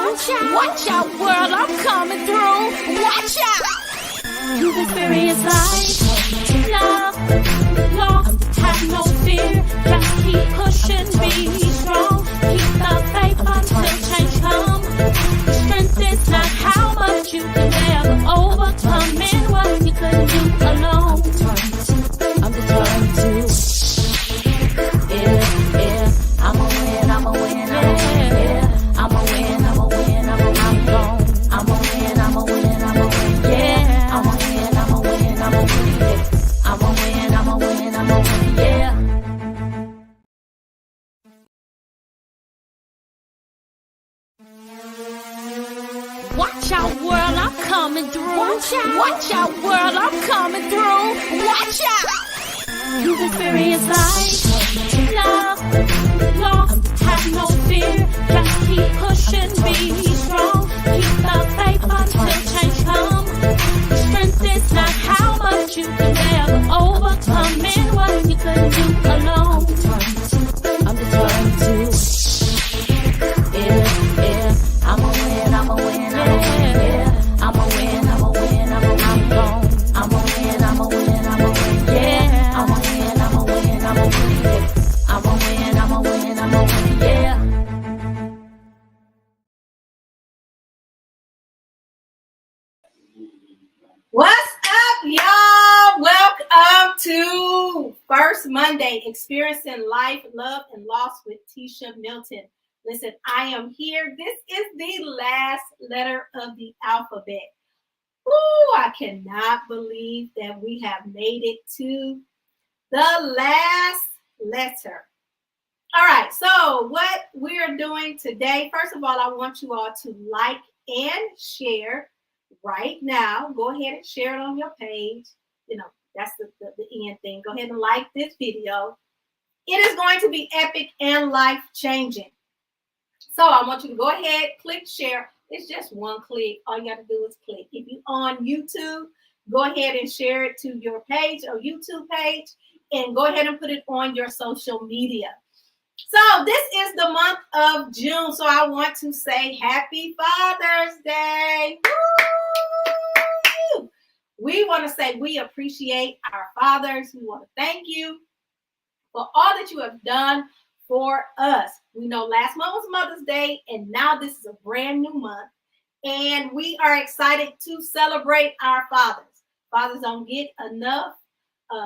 Watch out, world, I'm coming through. Watch out. You've experienced life, love, lost, have no fear. Just keep pushing, be strong. Keep the faith until change comes. Strength is not how much you can ever overcome and what you couldn't do alone. I'm determined to. Yeah, I'm a win, I'm a win, I'm a win. Yeah, I'm a win, I'm a win, I'm a win. I'm a win, I'm a win, I'm a win. Yeah, I'm a win, I'm a win, I'm a win. I'm a win, I'm a win, I'm a win. Yeah. Watch out, world, I'm coming through. Watch out, world, I'm coming through. Watch out. You've experienced life, love, lost, have no fear. Just keep pushing, be strong. Keep the faith until change comes. Strength is not how much you can ever overcome and what you couldn't do alone. I'm determined to. Yeah, I'm a win, I'm a win, I'm a win. Yeah, I'm a win, I'm a win, I'm a win. I'm a win, I'm a win, I'm a win. Yeah, I'm a win, I'm a win, I'm a win. I'm a win, I'm a win, I'm a win. Yeah. What's up, y'all? Welcome to First Monday, Experiencing Life, Love, and Loss with Tisha Milton. Listen, I am here. This is the last letter of the alphabet. Ooh, I cannot believe that we have made it to the last letter. All right, so what we're doing today, first of all, I want you all to like and share right now. Go ahead and share it on your page. You know, that's the end thing. Go ahead and like this video. It is going to be epic and life-changing. So I want you to go ahead, click share. It's just one click. All you got to do is click. If you're on YouTube, go ahead and share it to your page or YouTube page and go ahead and put it on your social media. So this is the month of June. So I want to say Happy Father's Day. Woo! We want to say we appreciate our fathers. We want to thank you for all that you have done for us. We know last month was Mother's Day, and now this is a brand new month, and we are excited to celebrate our fathers. Fathers don't get enough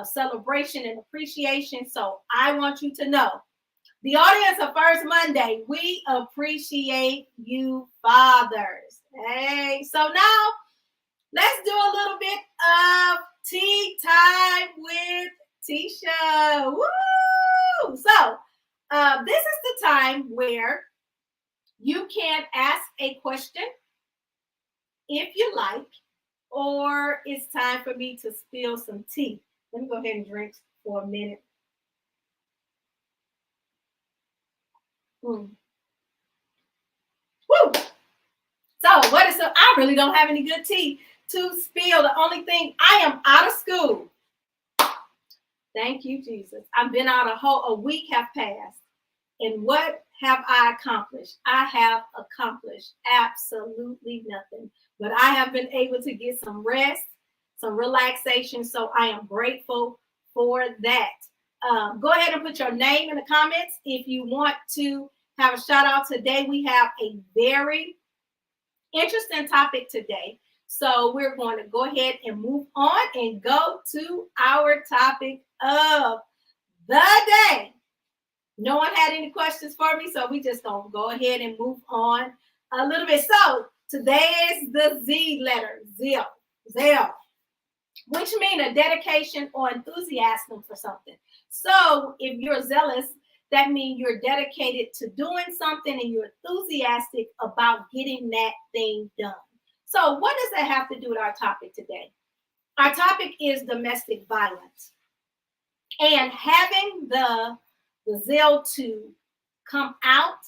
celebration and appreciation, so I want you to know, the audience of First Monday, we appreciate you, fathers. Hey, so now let's do a little bit of tea time with Tisha. Woo! So this is the time where you can ask a question if you like, or it's time for me to spill some tea. Let me go ahead and drink for a minute. Woo! So I really don't have any good tea to spill. The only thing, I am out of school. Thank you, Jesus. I've been out a week have passed. And what have I accomplished? I have accomplished absolutely nothing. But I have been able to get some rest, some relaxation. So I am grateful for that. Go ahead and put your name in the comments if you want to have a shout out today. We have a very interesting topic today. So we're going to go ahead and move on and go to our topic of the day. No one had any questions for me, so we just gonna go ahead and move on a little bit. So today is the Z letter, ZEAL, which means a dedication or enthusiasm for something. So if you're zealous, that means you're dedicated to doing something and you're enthusiastic about getting that thing done. So what does that have to do with our topic today? Our topic is domestic violence. And having the zeal to come out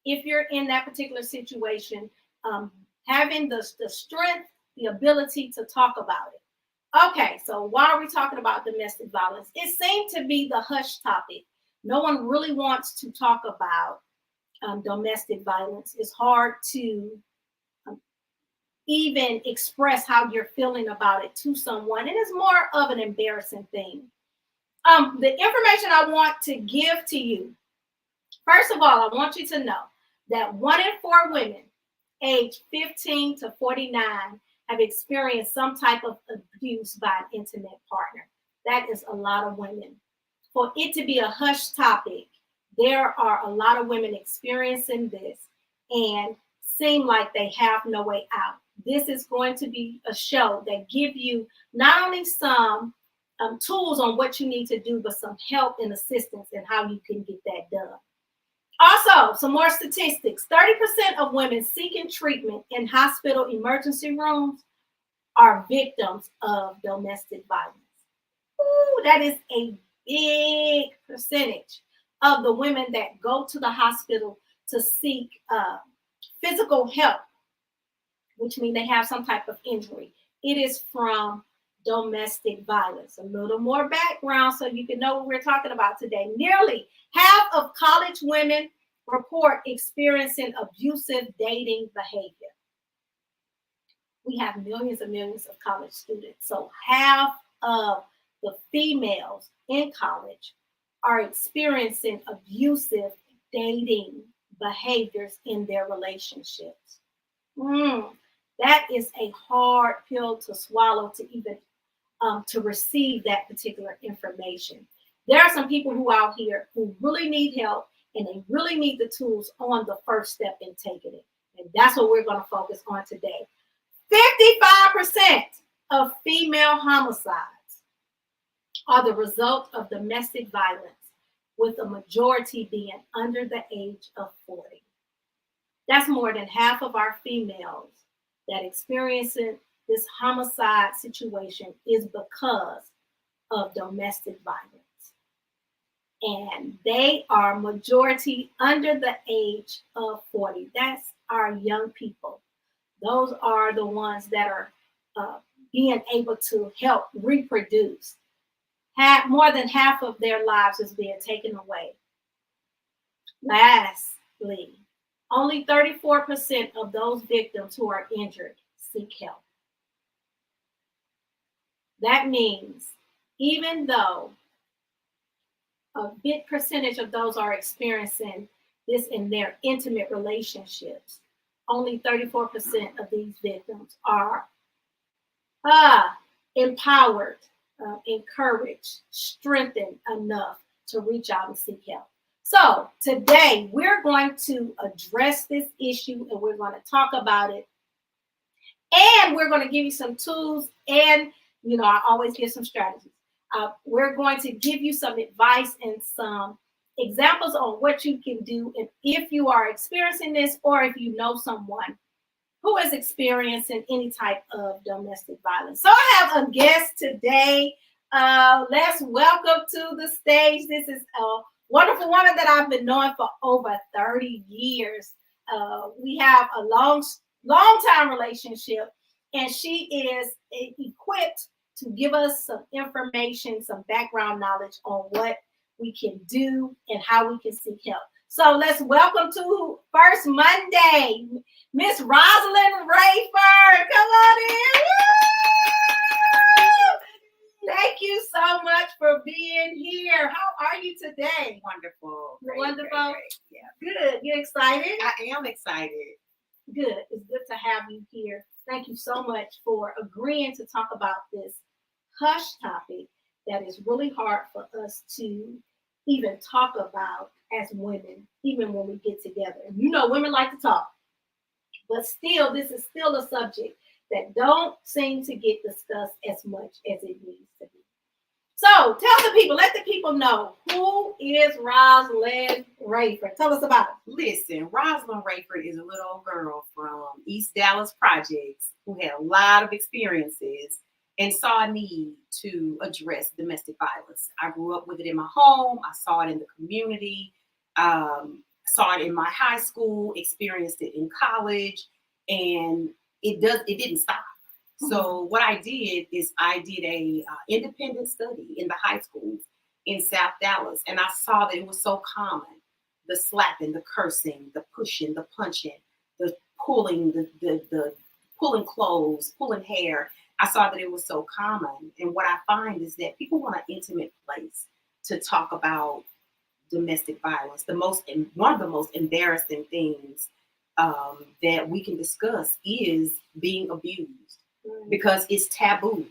if you're in that particular situation, having the strength, the ability to talk about it. Okay, so why are we talking about domestic violence? It seemed to be the hush topic. No one really wants to talk about domestic violence. It's hard to even express how you're feeling about it to someone, and it's more of an embarrassing thing. The information I want to give to you, first of all, I want you to know that 1 in 4 women aged 15 to 49 have experienced some type of abuse by an intimate partner. That is a lot of women. For it to be a hush topic, there are a lot of women experiencing this and seem like they have no way out. This is going to be a show that give you not only some tools on what you need to do, but some help and assistance in how you can get that done. Also, some more statistics. 30% of women seeking treatment in hospital emergency rooms are victims of domestic violence. Ooh, that is a big percentage of the women that go to the hospital to seek physical help, which means they have some type of injury. It is from domestic violence. A little more background so you can know what we're talking about today. Nearly half of college women report experiencing abusive dating behavior. We have millions and millions of college students. So half of the females in college are experiencing abusive dating behaviors in their relationships. That is a hard pill to swallow to even to receive that particular information. There are some people who out here who really need help, and they really need the tools on the first step in taking it. And that's what we're going to focus on today. 55% of female homicides are the result of domestic violence, with a majority being under the age of 40. That's more than half of our females that experiencing this homicide situation is because of domestic violence. And they are majority under the age of 40. That's our young people. Those are the ones that are being able to help reproduce. More than half of their lives is being taken away. Lastly, only 34% of those victims who are injured seek help. That means even though a big percentage of those are experiencing this in their intimate relationships, only 34% of these victims are empowered, encouraged, strengthened enough to reach out and seek help. So today we're going to address this issue, and we're going to talk about it, and we're going to give you some tools, and I always give some strategies. We're going to give you some advice and some examples on what you can do, and if you are experiencing this, or if you know someone who is experiencing any type of domestic violence. So I have a guest today. Let's welcome to the stage. This is a wonderful woman that I've been knowing for over 30 years. We have a long time relationship, and she is equipped to give us some information, some background knowledge on what we can do and how we can seek help. So let's welcome to First Monday, Miss Rosalind Rayford. Come on in. Woo! Thank you so much for being here. How are you today? Wonderful. Wonderful. Great. Yeah. Good. You excited? I am excited. Good. It's good to have you here. Thank you so much for agreeing to talk about this hush topic that is really hard for us to even talk about as women, even when we get together. Women like to talk, but still, this is still a subject that don't seem to get discussed as much as it needs to be. So tell the people, let the people know, who is Rosalind Rayford? Tell us about it. Listen, Rosalind Rayford is a little old girl from East Dallas Projects who had a lot of experiences and saw a need to address domestic violence. I grew up with it in my home. I saw it in the community, saw it in my high school, experienced it in college, and it didn't stop. So what I did is I did a independent study in the high schools in South Dallas, and I saw that it was so common the slapping, the cursing, the pushing, the punching, the pulling, the pulling clothes, pulling hair. I saw that it was so common. And what I find is that people want an intimate place to talk about domestic violence. One of the most embarrassing things that we can discuss is being abused because it's taboo.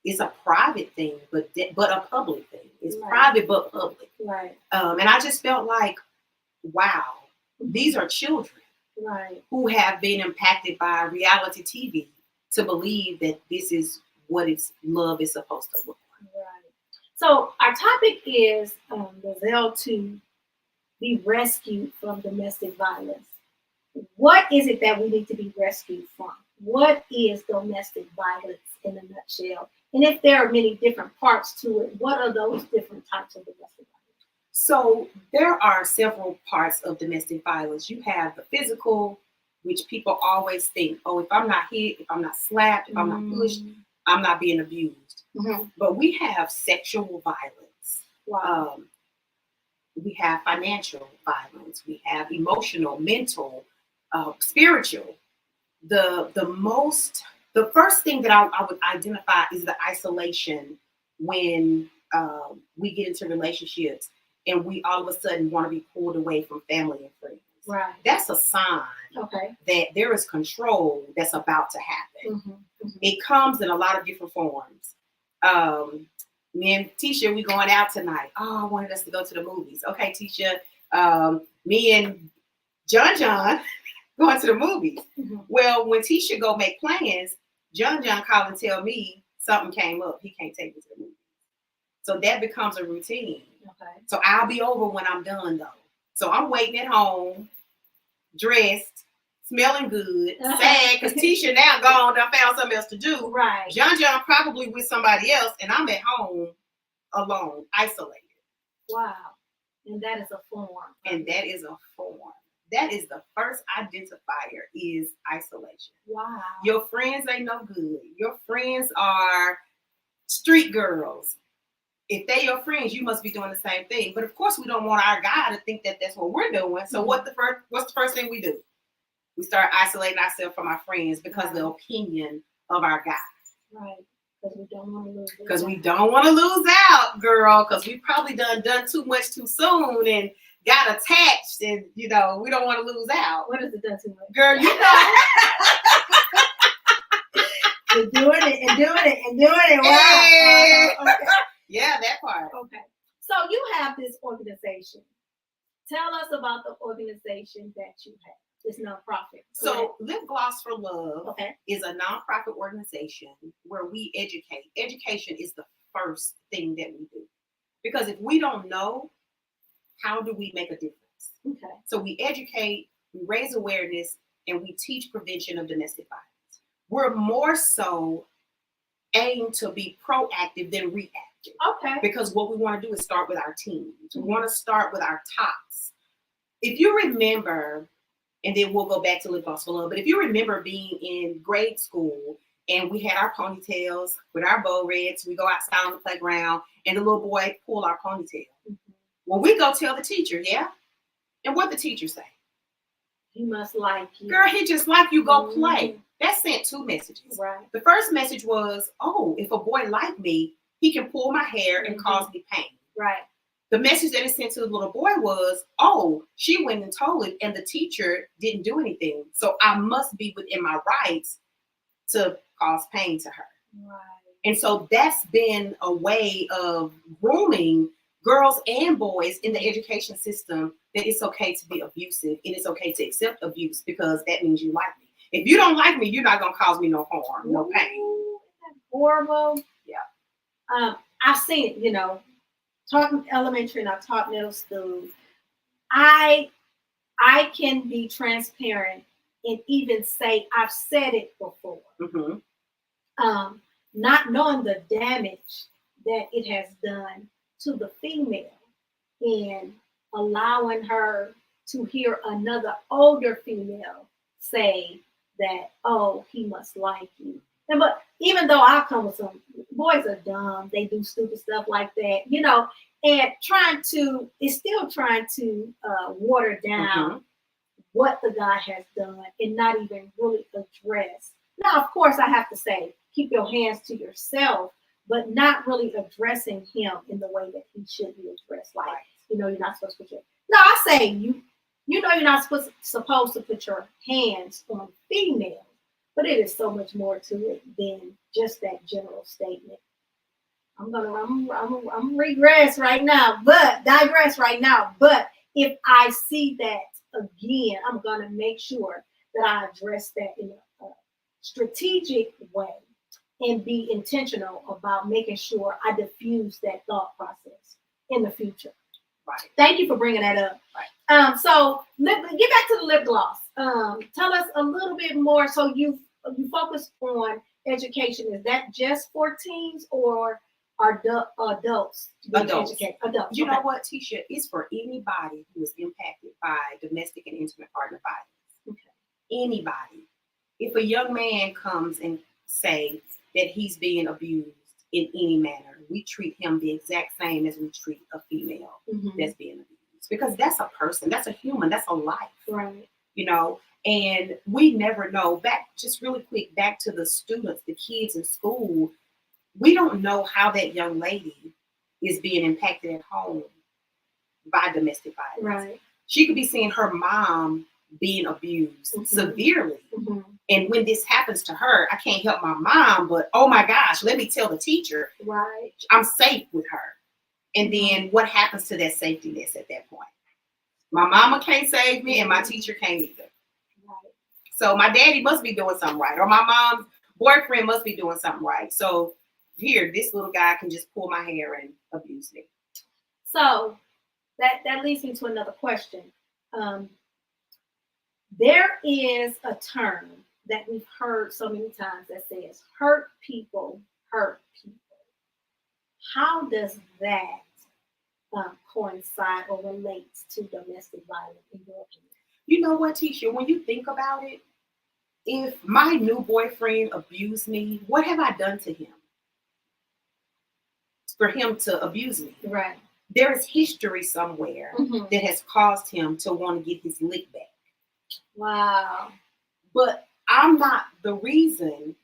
It's a private thing, but a public thing. It's private but public. Right. And I just felt like, wow, these are children who have been impacted by reality TV to believe that this is what love is supposed to look like. Right. So our topic is the ZEAL to be rescued from domestic violence. What is it that we need to be rescued from? What is domestic violence in a nutshell? And if there are many different parts to it, what are those different types of domestic violence? So there are several parts of domestic violence. You have the physical, which people always think, oh, if I'm not hit, if I'm not slapped, if I'm not pushed, I'm not being abused. Mm-hmm. But we have sexual violence. Wow. We have financial violence. We have emotional, mental, spiritual. The first thing that I would identify is the isolation when we get into relationships and we all of a sudden want to be pulled away from family and friends. Right. That's a sign that there is control that's about to happen. Mm-hmm. Mm-hmm. It comes in a lot of different forms. Me and Tisha, we going out tonight. Oh, I wanted us to go to the movies. Okay, Tisha. Me and John going to the movies. Mm-hmm. Well, when Tisha go make plans, John call and tell me something came up. He can't take me to the movies. So that becomes a routine. Okay. So I'll be over when I'm done though. So I'm waiting at home, dressed, smelling good, sad because Tisha now gone, I found something else to do. Right. John probably with somebody else, and I'm at home alone, isolated. Wow. And that is a form. And that is a form. That is the first identifier is isolation. Wow. Your friends ain't no good. Your friends are street girls. If they your friends, you must be doing the same thing. But of course, we don't want our guy to think that that's what we're doing. So what's the first thing we do? We start isolating ourselves from our friends because of the opinion of our guy. Right. Because we don't want to lose. Because we don't want to lose out, girl. Because we probably done too much too soon and got attached, and we don't want to lose out. What is it done too much? Girl, you know. You're doing it and doing it and doing it. Wow. Hey. Okay. Yeah, that part. Okay. So you have this organization. Tell us about the organization that you have. This nonprofit. So Lip Gloss for Love is a nonprofit organization where we educate. Education is the first thing that we do. Because if we don't know, how do we make a difference? Okay. So we educate, we raise awareness, and we teach prevention of domestic violence. We're more so aimed to be proactive than reactive. Okay. Because what we want to do is start with our teams. We want to start with our tops. If you remember, and then we'll go back to Lip Gloss for Love, but if you remember being in grade school and we had our ponytails with our bow reds, we go outside on the playground and the little boy pull our ponytail. Mm-hmm. Well, we go tell the teacher, yeah? And what the teacher say? He must like you. Girl, he just like you, go play. That sent two messages. Right. The first message was, oh, if a boy like me, he can pull my hair and cause me pain. Right. The message that it sent to the little boy was, oh, she went and told it and the teacher didn't do anything. So I must be within my rights to cause pain to her. Right. And so that's been a way of grooming girls and boys in the education system that it's okay to be abusive and it's okay to accept abuse because that means you like me. If you don't like me, you're not going to cause me no harm, no pain. Isn't that horrible? Yeah. I've seen it, taught elementary and I've taught middle school. I can be transparent and even say I've said it before. Mm-hmm. Not knowing the damage that it has done to the female and allowing her to hear another older female say that, oh, he must like you. And but even though I come with some boys are dumb, they do stupid stuff like that, you know, and it's still trying to water down what the guy has done and not even really address. Now, of course, I have to say, keep your hands to yourself, but not really addressing him in the way that he should be addressed. Like, you know, you're not supposed to put your. No, I say you know, you're not supposed to put your hands on females, but it is so much more to it than just that general statement. I'm regress right now, but digress right now. But if I see that again, I'm gonna make sure that I address that in a strategic way and be intentional about making sure I diffuse that thought process in the future. Right. Thank you for bringing that up. Right. So get back to the lip gloss. Tell us a little bit more. So you focus on education. Is that just for teens or are adults? Adults. Adults. You know what, Tisha? It's for anybody who is impacted by domestic and intimate partner violence. Okay. Anybody. If a young man comes and say that he's being abused in any manner, we treat him the exact same as we treat a female that's being abused, because that's a person, that's a human, that's a life, right? You know, and we never know. Just really quick, back to the students, the kids in school. We don't know how that young lady is being impacted at home by domestic violence. Right. She could be seeing her mom being abused severely. And when this happens to her, I can't help my mom, but oh my gosh, let me tell the teacher, right, I'm safe with her. And then what happens to that safety net at that point? My mama can't save me and my teacher can't either. Right. So my daddy must be doing something right, or my mom's boyfriend must be doing something right. So here, this little guy can just pull my hair and abuse me. So that leads me to another question. There is a term that we've heard so many times that says hurt people hurt people. How does that coincide or relates to domestic violence in your opinion? You know what, Tisha, when you think about it, if my new boyfriend abused me, what have I done to him for him to abuse me? Right. There is history somewhere that has caused him to want to get his lick back. Wow. But I'm not the reason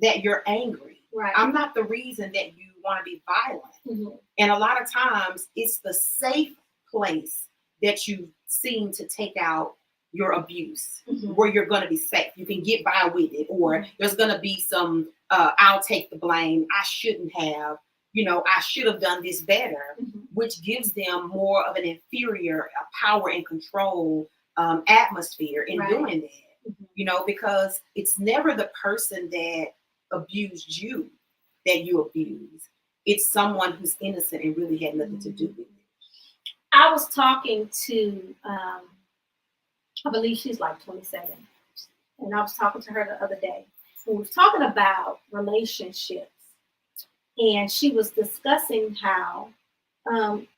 that you're angry. Right. I'm not the reason that you want to be violent. And a lot of times it's the safe place that you seem to take out your abuse, where you're going to be safe. You can get by with it, or there's going to be some, I'll take the blame. I shouldn't have, you know, I should have done this better, which gives them more of an inferior power and control atmosphere in doing that, you know, because it's never the person that abused you that you abuse. It's someone who's innocent and really had nothing to do with it. I was talking to, I believe she's like 27, and I was talking to her the other day. We were talking about relationships, and she was discussing how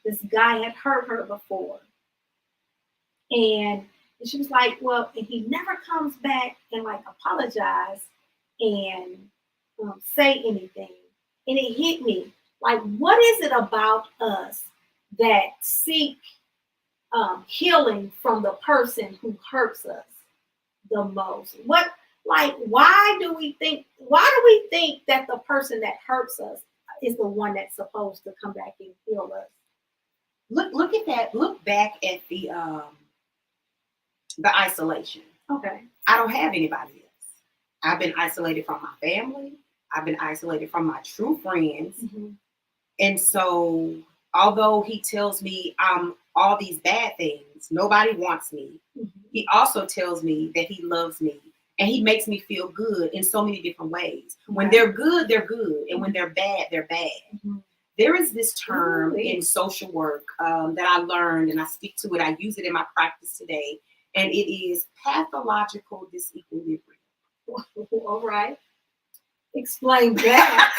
this guy had hurt her before. And she was like, well, and he never comes back and like apologize and say anything. And it hit me. Like, what is it about us that seek healing from the person who hurts us the most? Why do we think that the person that hurts us is the one that's supposed to come back and heal us? Look at that. Look back at the isolation. Okay. I don't have anybody else. I've been isolated from my family. I've been isolated from my true friends. And so, although he tells me I'm all these bad things, nobody wants me, he also tells me that he loves me, and he makes me feel good in so many different ways. When they're good, they're good. And when they're bad, they're bad. There is this term in social work that I learned, and I stick to it. I use it in my practice today. And it is pathological disequilibrium. All right. Explain that.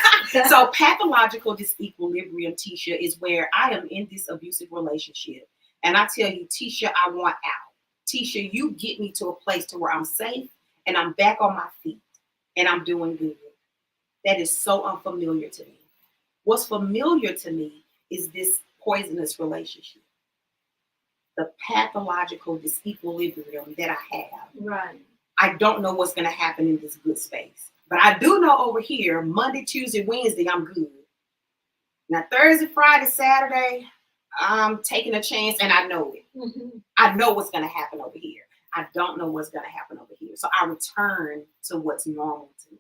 So pathological disequilibrium, Tisha, is where I am in this abusive relationship. And I tell you, Tisha, I want out. Tisha, you get me to a place to where I'm safe and I'm back on my feet and I'm doing good. that is so unfamiliar to me. What's familiar to me is this poisonous relationship, the pathological disequilibrium that I have. Right. I don't know what's going to happen in this good space. But I do know over here, Monday, Tuesday, Wednesday, I'm good. Now, Thursday, Friday, Saturday, I'm taking a chance, and I know it. Mm-hmm. I know what's going to happen over here. I don't know what's going to happen over here. So I return to what's normal to me.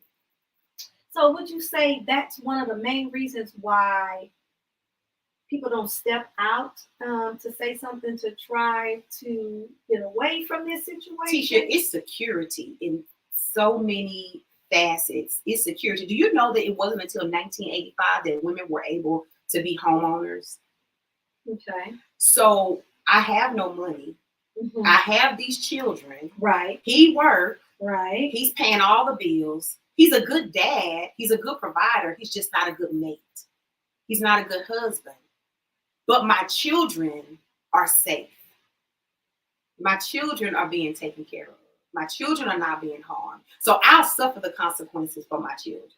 So would you say that's one of the main reasons why people don't step out to say something to try to get away from this situation? Tisha, it's security in so many facets. It's security. Do you know that it wasn't until 1985 that women were able to be homeowners? Okay. So I have no money. Mm-hmm. I have these children. Right. He works. Right. He's paying all the bills. He's a good dad. He's a good provider. He's just not a good mate. He's not a good husband. But my children are safe. My children are being taken care of. My children are not being harmed. So I'll suffer the consequences for my children.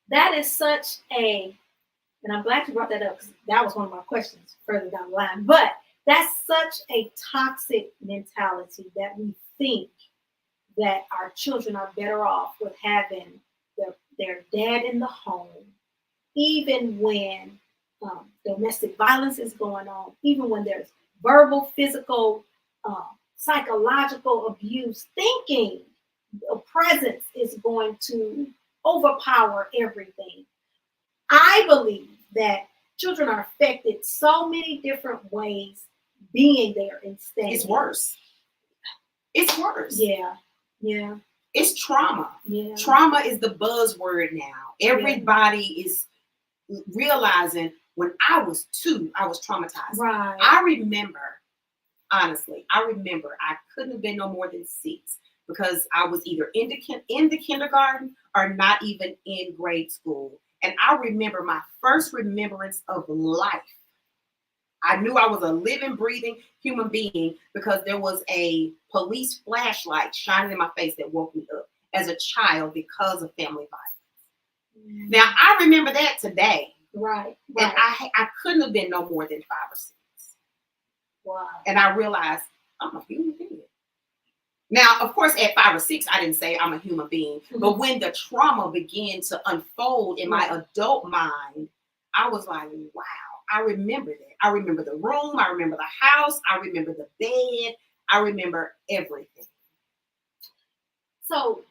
That is such a, and I'm glad you brought that up because that was one of my questions further down the line. But that's such a toxic mentality that we think that our children are better off with having their dad in the home, even when domestic violence is going on, even when there's verbal, physical, psychological abuse, thinking a presence is going to overpower everything. I believe that children are affected so many different ways being there instead. It's worse. It's worse. Yeah. Yeah. It's trauma. Yeah. Trauma is the buzzword now. Everybody is realizing when I was 2, I was traumatized. Right. I remember, honestly, I couldn't have been no more than 6 because I was either in the kindergarten or not even in grade school. And I remember my first remembrance of life. I knew I was a living, breathing human being because there was a police flashlight shining in my face that woke me up as a child because of family violence. Mm. Now, I remember that today. Right. And I couldn't have been no more than 5 or 6. Wow. And I realized I'm a human being. Now, of course, at 5 or 6, I didn't say I'm a human being. Mm-hmm. But when the trauma began to unfold in my adult mind, I was like, wow, I remember that. I remember the room. I remember the house. I remember the bed. I remember everything. So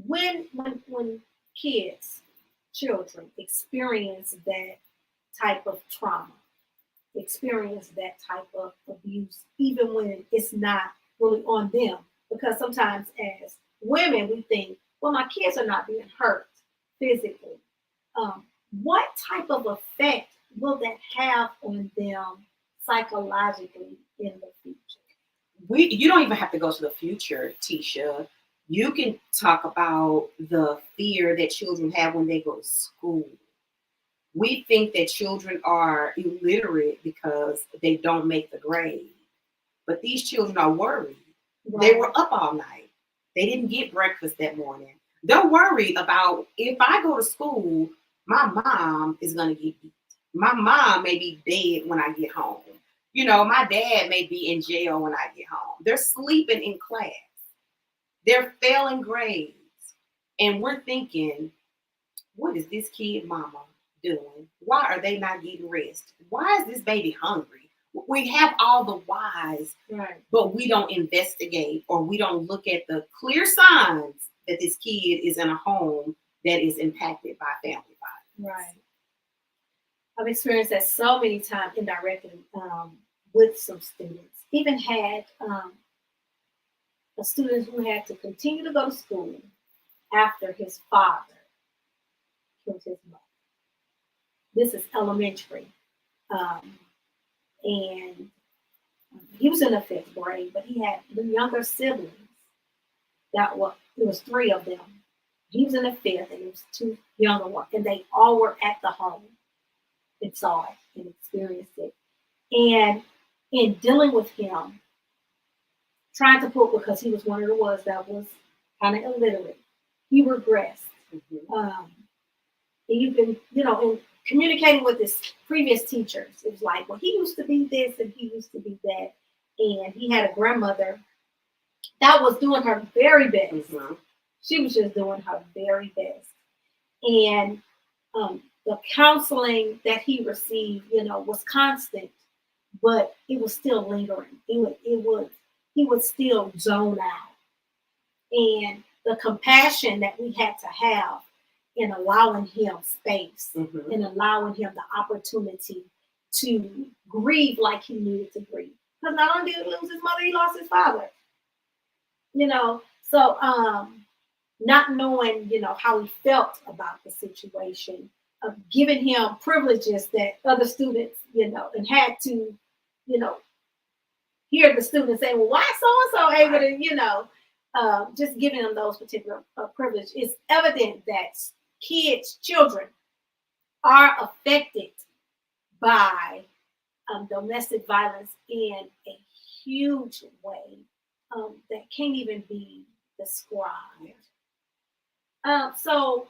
when children experience that type of trauma, experience that type of abuse, even when it's not really on them, because sometimes as women, we think, well, my kids are not being hurt physically. What type of effect will that have on them psychologically in the future? You don't even have to go to the future, Tisha. You can talk about the fear that children have when they go to school. We think that children are illiterate because they don't make the grade. But these children are worried. Right. They were up all night. They didn't get breakfast that morning. They're worried about if I go to school, my mom is going to get beat. My mom may be dead when I get home. You know, my dad may be in jail when I get home. They're sleeping in class. They're failing grades. And we're thinking, what is this kid mama doing? Why are they not getting rest? Why is this baby hungry? We have all the whys, right, but we don't investigate or we don't look at the clear signs that this kid is in a home that is impacted by family violence. Right. I've experienced that so many times indirectly with some students. Even had a student who had to continue to go to school after his father killed his mother. This is elementary. And he was in the 5th grade, but he had the younger siblings. It was 3 of them. He was in the 5th, and it was 2 younger ones, and they all were at the home and saw it and experienced it. And in dealing with him, trying to put, because he was one of the ones that was kind of illiterate, he regressed. And you've been, in communicating with his previous teachers. It was like, well, he used to be this and he used to be that. And he had a grandmother that was doing her very best. She was just doing her very best. And the counseling that he received, was constant, but it was still lingering. He would still zone out. And the compassion that we had to have in allowing him space and allowing him the opportunity to grieve like he needed to grieve. Because not only did he lose his mother, he lost his father. So not knowing, how he felt about the situation, of giving him privileges that other students, and had to, hear the students say, well, why so-and-so able to, just giving them those particular privileges. It's evident that children are affected by domestic violence in a huge way that can't even be described. So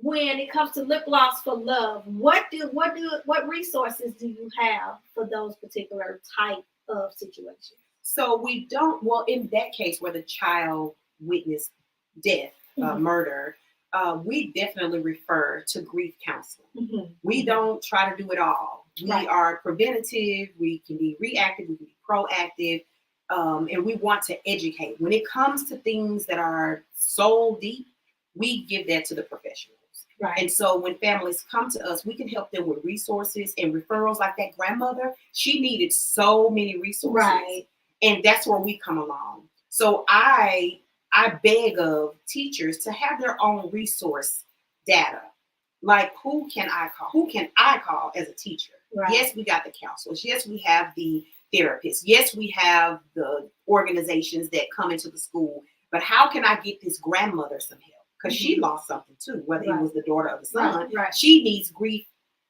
when it comes to lip gloss for love, what resources do you have for those particular type of situations? So we don't, well, in that case where the child witnessed death, murder, we definitely refer to grief counseling. We don't try to do it all. We are preventative, we can be reactive, we can be proactive, and we want to educate. When it comes to things that are soul deep, we give that to the professionals. And so when families come to us, we can help them with resources and referrals. Like that grandmother, she needed so many resources. And that's where we come along. So I beg of teachers to have their own resource data. Like, who can I call? Who can I call as a teacher? Yes, we got the counselors. Yes, we have the therapists. Yes, we have the organizations that come into the school. But how can I get this grandmother some help? Because she lost something too, whether it was the daughter or the son. She needs grief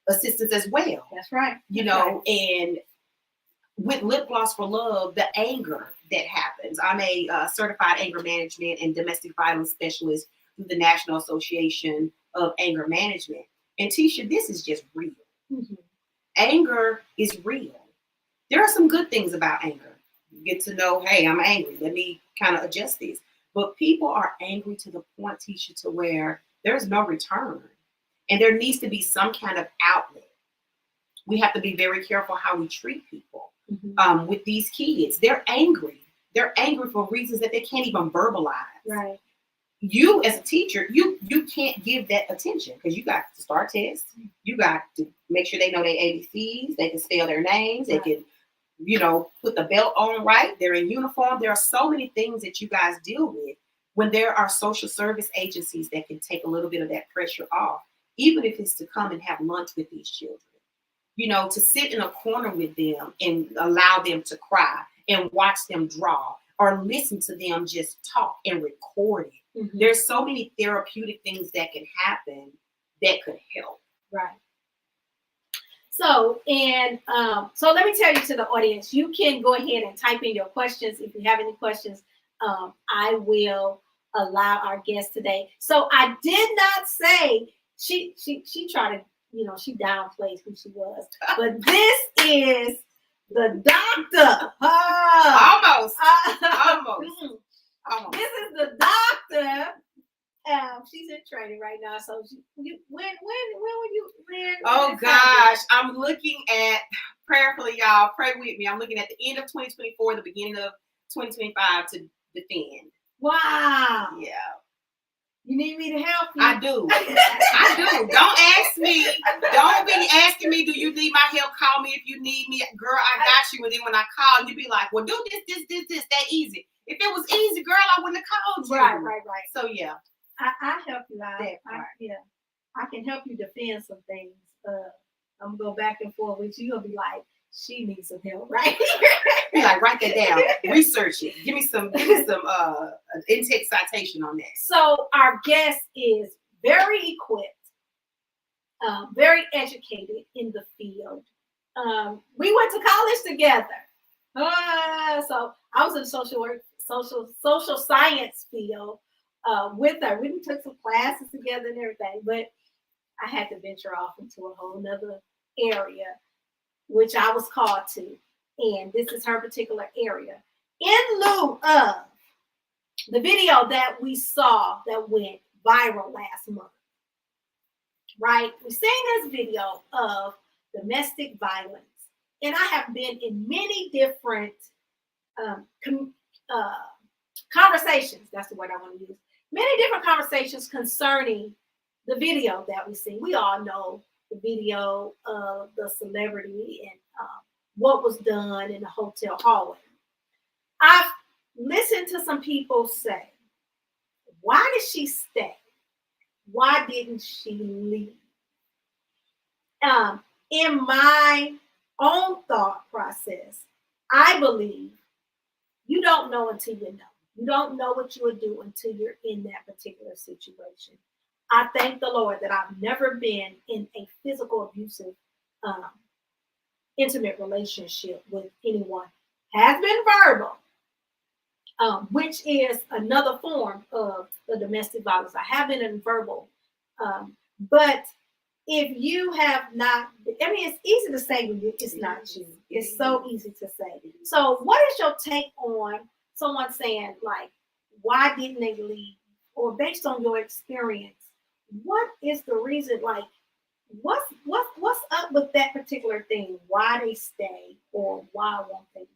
assistance as well. That's right. And with Lip Gloss for Love, the anger that happens. I'm a certified anger management and domestic violence specialist through the National Association of Anger Management. And Tisha, this is just real. Anger is real. There are some good things about anger. You get to know, hey, I'm angry. Let me kind of adjust this. But people are angry to the point, Tisha, to where there's no return. And there needs to be some kind of outlet. We have to be very careful how we treat people. With these kids, they're angry. They're angry for reasons that they can't even verbalize. You as a teacher, you can't give that attention because you got to start tests. You got to make sure they know their ABCs. They can spell their names. They can, put the belt on right. They're in uniform. There are so many things that you guys deal with when there are social service agencies that can take a little bit of that pressure off, even if it's to come and have lunch with these children. To sit in a corner with them and allow them to cry and watch them draw or listen to them just talk and record it. There's so many therapeutic things that can happen that could help. So, so let me tell you to the audience, you can go ahead and type in your questions. If you have any questions, I will allow our guest today. So I did not say she tried to, she downplays who she was, but this is the doctor. Almost. This is the doctor. She's in training right now. So when will you? Oh gosh, I'm looking at prayerfully, y'all. Pray with me. I'm looking at the end of 2024, the beginning of 2025 to defend. Wow. Yeah. You need me to help you? I do. I do. Don't ask me. Don't be asking me, do you need my help? Call me if you need me. Girl, I got you. And then when I call, you be like, well, do this, that easy. If it was easy, girl, I wouldn't have called you. Right. So, yeah. I help you out. I can help you defend some things. I'm going to go back and forth with you. You'll be like, she needs some help, right? Be like, write that down. Research it. Give me some in-text citation on that. So our guest is very equipped, very educated in the field. We went to college together. So I was in the social science field. with her. We took some classes together and everything, but I had to venture off into a whole nother area, which I was called to. And this is her particular area. In lieu of the video that we saw that went viral last month, right? We've seen this video of domestic violence. And I have been in many different conversations. That's the word I want to use. Many different conversations concerning the video that we see. We all know the video of the celebrity and what was done in the hotel hallway. I've listened to some people say, why did she stay? Why didn't she leave? In my own thought process, I believe you don't know until you know. You don't know what you would do until you're in that particular situation. I thank the Lord that I've never been in a physical abusive, intimate relationship with anyone. Has been verbal, which is another form of the domestic violence. I have been in verbal, but if you have not, I mean, it's easy to say when it's not you. It's so easy to say. So what is your take on someone saying, like, why didn't they leave? Or based on your experience, what is the reason, like, what's up with that particular thing? Why they stay or why won't they leave?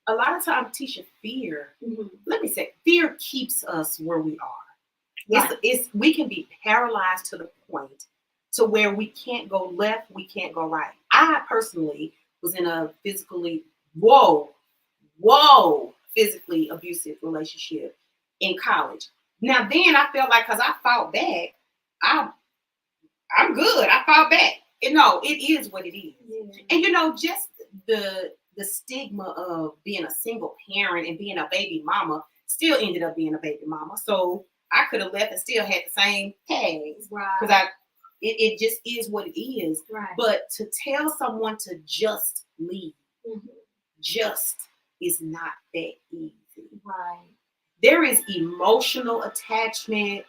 A lot of times, Tisha, fear, let me say, fear keeps us where we are. Right. We can be paralyzed to the point to where we can't go left, we can't go right. I personally was in a physically abusive relationship in college. Now then I felt like, because I fought back, I'm good. I fought back. You know, it is what it is. Yeah. And you know, just the stigma of being a single parent and being a baby mama still ended up being a baby mama. So I could have left and still had the same tags. Right. Because it just is what it is. Right. But to tell someone to just leave, just is not that easy. Right. There is emotional attachment.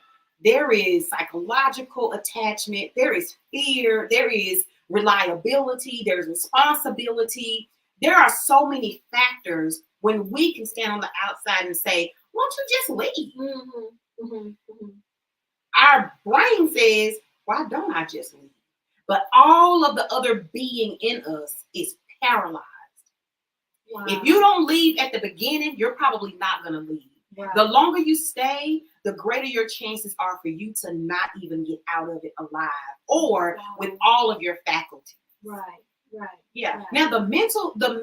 There is psychological attachment. There is fear. There is reliability. There's responsibility. There are so many factors when we can stand on the outside and say, why don't you just leave? Our brain says, why don't I just leave? But all of the other being in us is paralyzed. Wow. If you don't leave at the beginning, you're probably not going to leave. Right. The longer you stay, the greater your chances are for you to not even get out of it alive or with all of your faculties. Right. Yeah. Right. Now the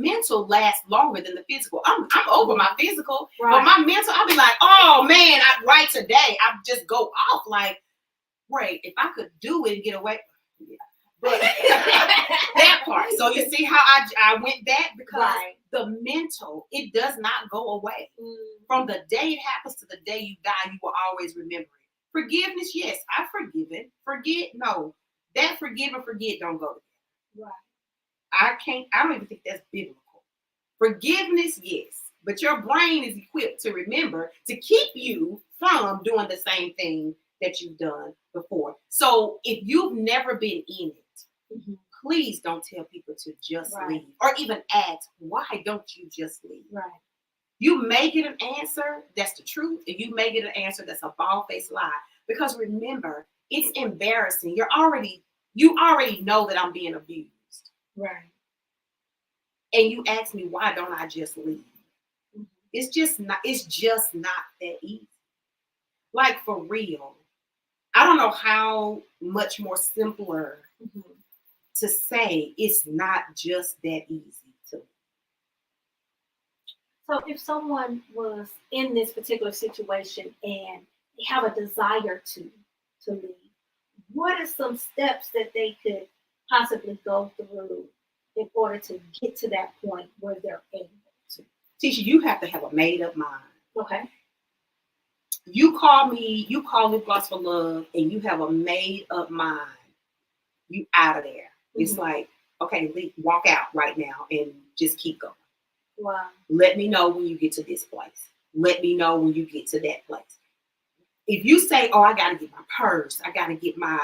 mental lasts longer than the physical. I'm over my physical, but my mental, I'll be like, oh man, today, I just go off like, great, if I could do it and get away. Yeah. But that part. So you see how I went back, because the mental, it does not go away. From the day it happens to the day you die, you will always remember it. Forgiveness, yes, I've forgiven. Forget, no. That forgive and forget don't go together. Right. I don't even think that's biblical. Forgiveness, yes, but your brain is equipped to remember, to keep you from doing the same thing that you've done before. So if you've never been in it, please don't tell people to just leave, or even ask, why don't you just leave? Right. You may get an answer that's the truth, and you may get an answer that's a bald-faced lie. Because remember, it's embarrassing. You already know that I'm being abused. Right. And you ask me, why don't I just leave? It's just not that easy. Like, for real. I don't know how much more simpler to say it's not just that easy to. So if someone was in this particular situation and they have a desire to leave, what are some steps that they could possibly go through in order to get to that point where they're able to? Tisha, you have to have a made up mind. Okay. You call Lip Gloss for Love, and you have a made up mind, you out of there. It's like, okay, walk out right now and just keep going. Wow. Let me know when you get to this place. Let me know when you get to that place. If you say, oh, I got to get my purse, I got to get my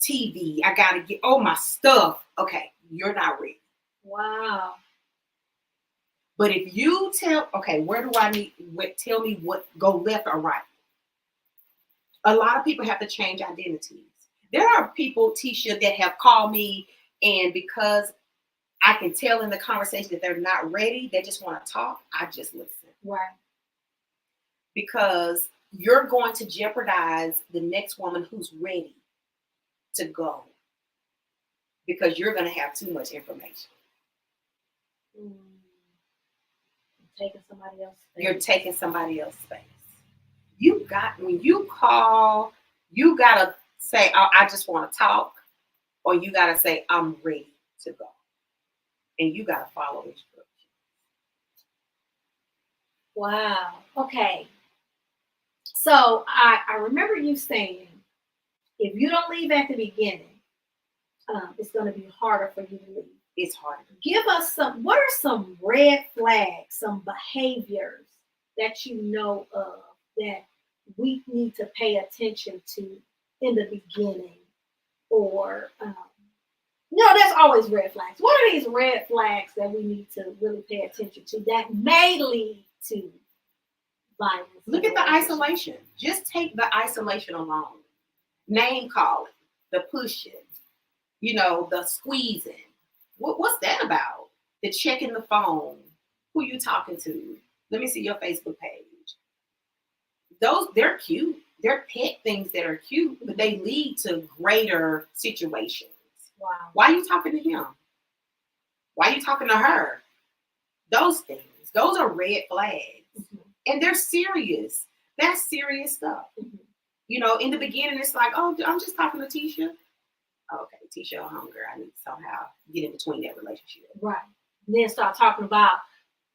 TV, I got to get all my stuff, okay, you're not ready. Wow. But if you tell, okay, where do I need, tell me what, go left or right. A lot of people have to change identities. There are people, Tisha, that have called me, and because I can tell in the conversation that they're not ready, they just want to talk, I just listen. Right. Because you're going to jeopardize the next woman who's ready to go. Because you're going to have too much information. Taking somebody else's space. You're taking somebody else's space. You got, when you call, you got to say, oh, I just want to talk, or you got to say, I'm ready to go. And you got to follow instructions. Wow. Okay. So I remember you saying, if you don't leave at the beginning, it's going to be harder for you to leave. It's harder. Give us what are some red flags, some behaviors that you know of that we need to pay attention to in the beginning? Or, there's always red flags. What are these red flags that we need to really pay attention to that may lead to violence? Look at the isolation. Just take the isolation alone. Name calling, the pushing, the squeezing. What's that about? The checking the phone. Who you talking to? Let me see your Facebook page. They're cute. They're pet things that are cute, but they lead to greater situations. Wow. Why are you talking to him? Why are you talking to her? Those things. Those are red flags. Mm-hmm. And they're serious. That's serious stuff. Mm-hmm. In the beginning, it's like, oh, I'm just talking to Tisha. Okay, Tisha hunger. I need to somehow get in between that relationship. Right. And then start talking about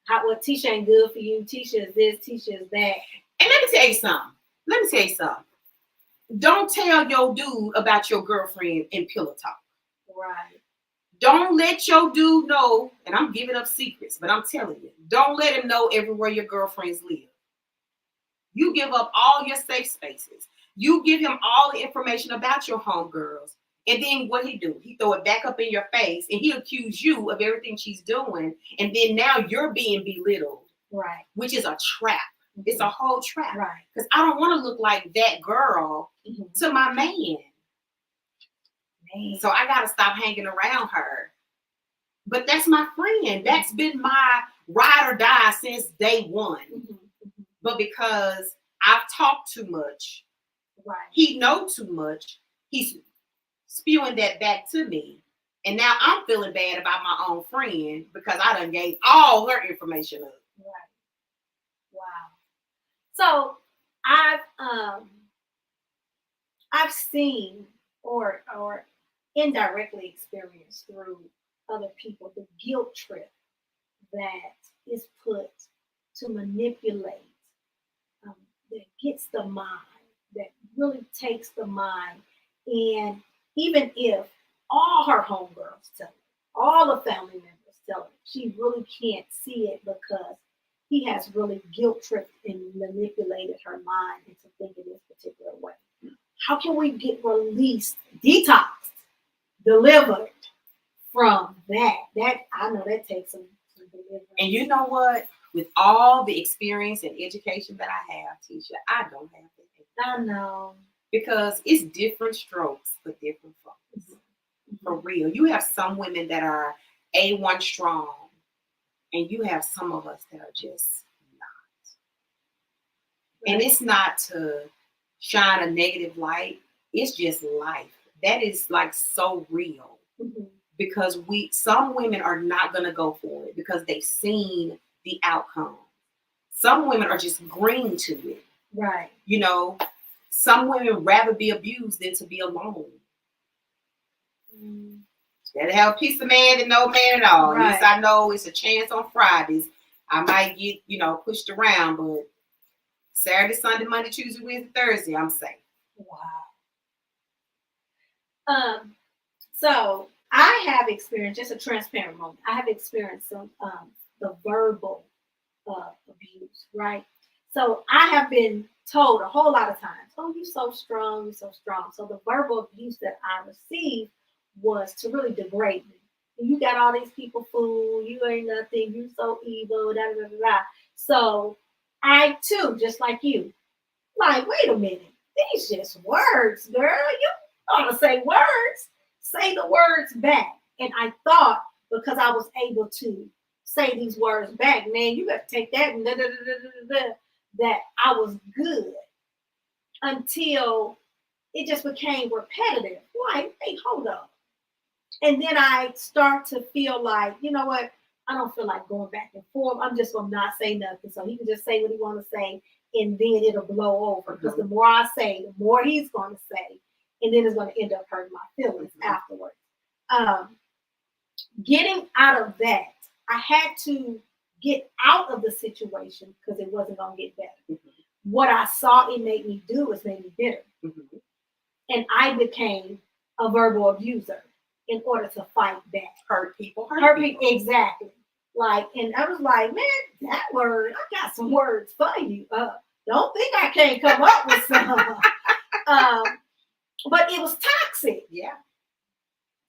what Tisha ain't good for you. Tisha is this, Tisha is that. And let me tell you something. Don't tell your dude about your girlfriend in pillow talk. Right. Don't let your dude know, and I'm giving up secrets, but I'm telling you, don't let him know everywhere your girlfriends live. You give up all your safe spaces. You give him all the information about your homegirls. And then what he do? He throw it back up in your face, and he accuse you of everything she's doing. And then now you're being belittled. Right. Which is a trap. Mm-hmm. It's a whole trap. Right. Because I don't want to look like that girl to my man. So I got to stop hanging around her. But that's my friend. That's been my ride or die since day one. Mm-hmm. But because I've talked too much, right. He knows too much, he's spewing that back to me. And now I'm feeling bad about my own friend because I done gave all her information up. Right. Wow. So I've seen or indirectly experienced through other people the guilt trip that is put to manipulate, that gets the mind, that really takes the mind. And even if all her homegirls tell her, all the family members tell her, she really can't see it because he has really guilt tripped and manipulated her mind into thinking this particular way. How can we get released, detoxed, delivered from that? That I know that takes some deliverance. And you know what? With all the experience and education that I have, Tisha, I don't have that. I know. Because it's different strokes for different folks. Mm-hmm. For real. You have some women that are A1 strong, and you have some of us that are just not. Right. And it's not to shine a negative light. It's just life. That is like so real. Mm-hmm. Because some women are not going to go for it because they've seen the outcome. Some women are just green to it. Right. Some women rather be abused than to be alone. Better have a piece of man than no man at all. Right. Yes, I know it's a chance on Fridays. I might get, pushed around, but Saturday, Sunday, Monday, Tuesday, Wednesday, Thursday, I'm safe. Wow. So I have experienced, just a transparent moment, I have experienced some the verbal abuse, right? So I have been told a whole lot of times, oh, you're so strong, you're so strong. So the verbal abuse that I received was to really degrade me. You got all these people fooled, you ain't nothing, you so evil, da da da da. So I too, just like you, like, wait a minute, these just words, girl. You ought to say words. Say the words back. And I thought because I was able to say these words back, man, you got to take that and da, da, da, da, da, da, that I was good until it just became repetitive. Like, hey, hold up. And then I start to feel like, you know what? I don't feel like going back and forth. I'm just going to not say nothing. So he can just say what he want to say, and then it'll blow over. Because the more I say, the more he's going to say. And then it's going to end up hurting my feelings afterwards. Getting out of that, I had to get out of the situation because it wasn't going to get better. What I saw it made me do was made me bitter. And I became a verbal abuser in order to fight back. Hurt people. Exactly. Like, and I was like, man, that word, I got some words for you. Don't think I can't come up with some. But it was toxic. Yeah.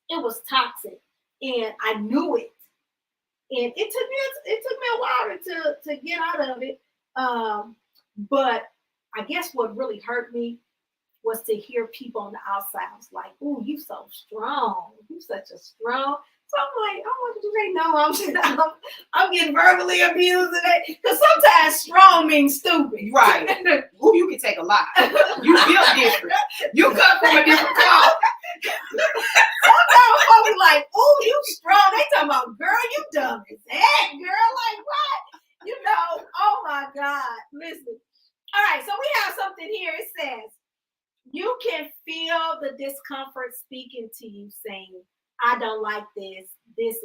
It was toxic. And I knew it. And it took me a while to get out of it. But I guess what really hurt me was to hear people on the outside. I was like, ooh, you so strong. You such a strong. So I'm like, oh, do they know I'm getting verbally abused today? Because sometimes strong means stupid. Right. Ooh, you can take a lot. You feel different. You come from a different cloth. Sometimes folks be like, ooh, you strong. They talking about, girl, you dumb as heck, girl. Like, what? You know, oh my God. Listen. All right, so we have something here. It says, you can feel the discomfort speaking to you, saying, I don't like this. This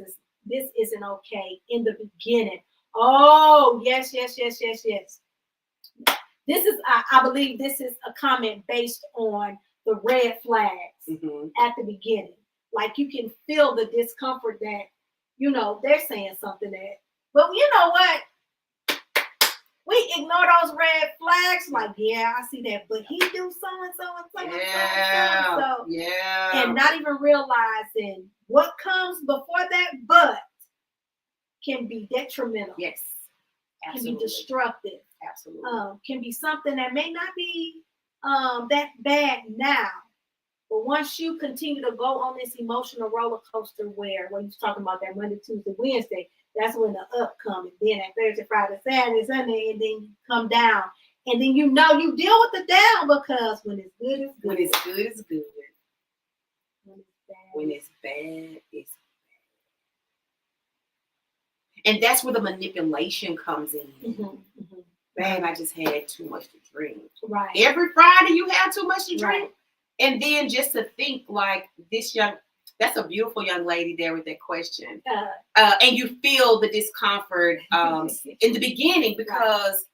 isn't okay in the beginning. Oh, yes. This is, I believe this is a comment based on the red flags at the beginning. Like you can feel the discomfort that, you know, they're saying something that, but you know what? We ignore those red flags. Like, yeah, I see that, but he do so and so and so and so. Yeah. And not even realizing what comes before that but can be detrimental. Yes. Absolutely. Can be destructive. Absolutely. Can be something that may not be that bad now. But once you continue to go on this emotional roller coaster where when you're talking about that Monday, Tuesday, Wednesday, that's when the up comes. And then at Thursday, Friday, Saturday, Sunday, and then you come down. And then you know you deal with the down because when it's good, it's good. When it's good, it's good. When it's bad, when it's bad, it's bad. And that's where the manipulation comes in. Babe, I just had too much to drink. Right. Every Friday you have too much to drink. Right. And then just to think like that's a beautiful young lady there with that question. And you feel the discomfort in the beginning because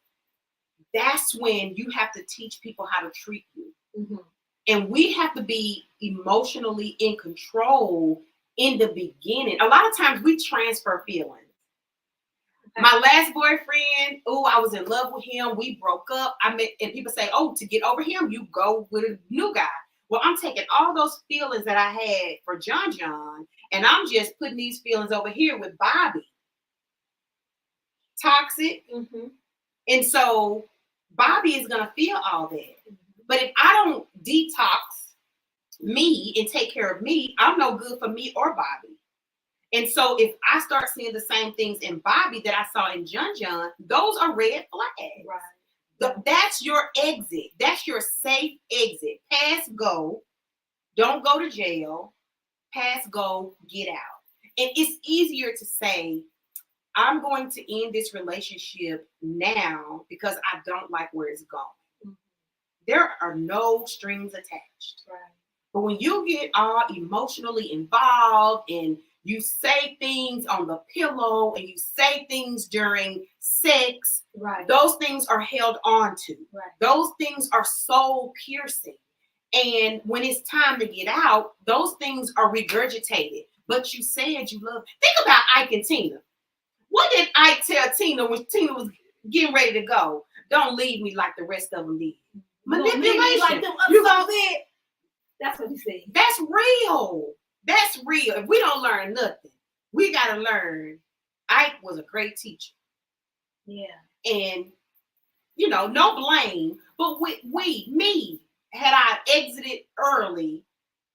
that's when you have to teach people how to treat you. And we have to be emotionally in control in the beginning. A lot of times we transfer feelings. My last boyfriend, I was in love with him. We broke up. And people say, to get over him, you go with a new guy. Well, I'm taking all those feelings that I had for John, and I'm just putting these feelings over here with Bobby. Toxic. And so Bobby is going to feel all that. But if I don't detox me and take care of me, I'm no good for me or Bobby. And so if I start seeing the same things in Bobby that I saw in John, those are red flags. Right. That's your exit. That's your safe exit. Pass, go. Don't go to jail. Pass, go, get out. And it's easier to say, I'm going to end this relationship now because I don't like where it's going. There are no strings attached. Right. But when you get all emotionally involved and you say things on the pillow and you say things during sex, those things are held on to. Those things are soul piercing. And when it's time to get out, those things are regurgitated. But you said you love. Think about Ike and Tina. What did Ike tell Tina when Tina was getting ready to go? Don't leave me like the rest of them did. Manipulation. Like them You gonna say it. That's what he said. That's real. That's real. If we don't learn nothing, we gotta learn. Ike was a great teacher. Yeah. And no blame. But me, had I exited early,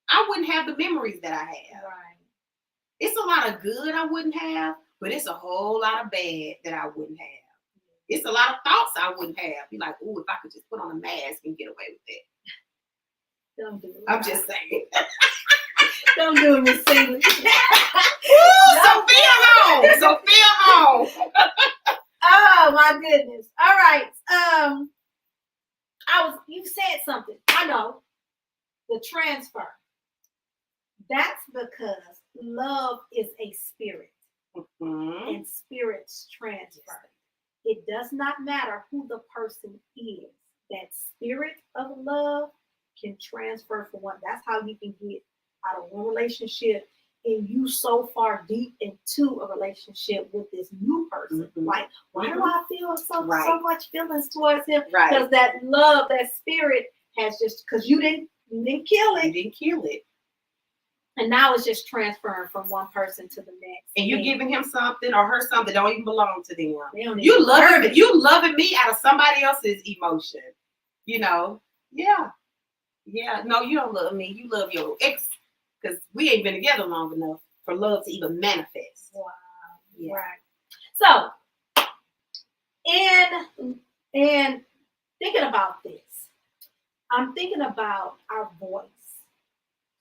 I wouldn't have the memories that I have. Right. It's a lot of good I wouldn't have, but it's a whole lot of bad that I wouldn't have. It's a lot of thoughts I wouldn't have. Be like, ooh, if I could just put on a mask and get away with that. Don't do it. I'm just saying. Don't do it, Miss Seeley. Sophia home. Sophia home. Oh my goodness. All right. You said something. I know. The transfer. That's because love is a spirit. Mm-hmm. And spirits transfer. It does not matter who the person is. That spirit of love can transfer from one. That's how you can get out of one relationship and you so far deep into a relationship with this new person. Mm-hmm. Like, why do I feel so much feelings towards him? Right. Because that love, that spirit has just, because you didn't kill it. You didn't kill it. And now it's just transferring from one person to the next. And you're giving him something or her something that don't even belong to them. You loving me out of somebody else's emotion. Yeah. Yeah. No, you don't love me. You love your ex. Because we ain't been together long enough for love to even manifest. Wow. Yeah. Right. So, and thinking about this, I'm thinking about our voice.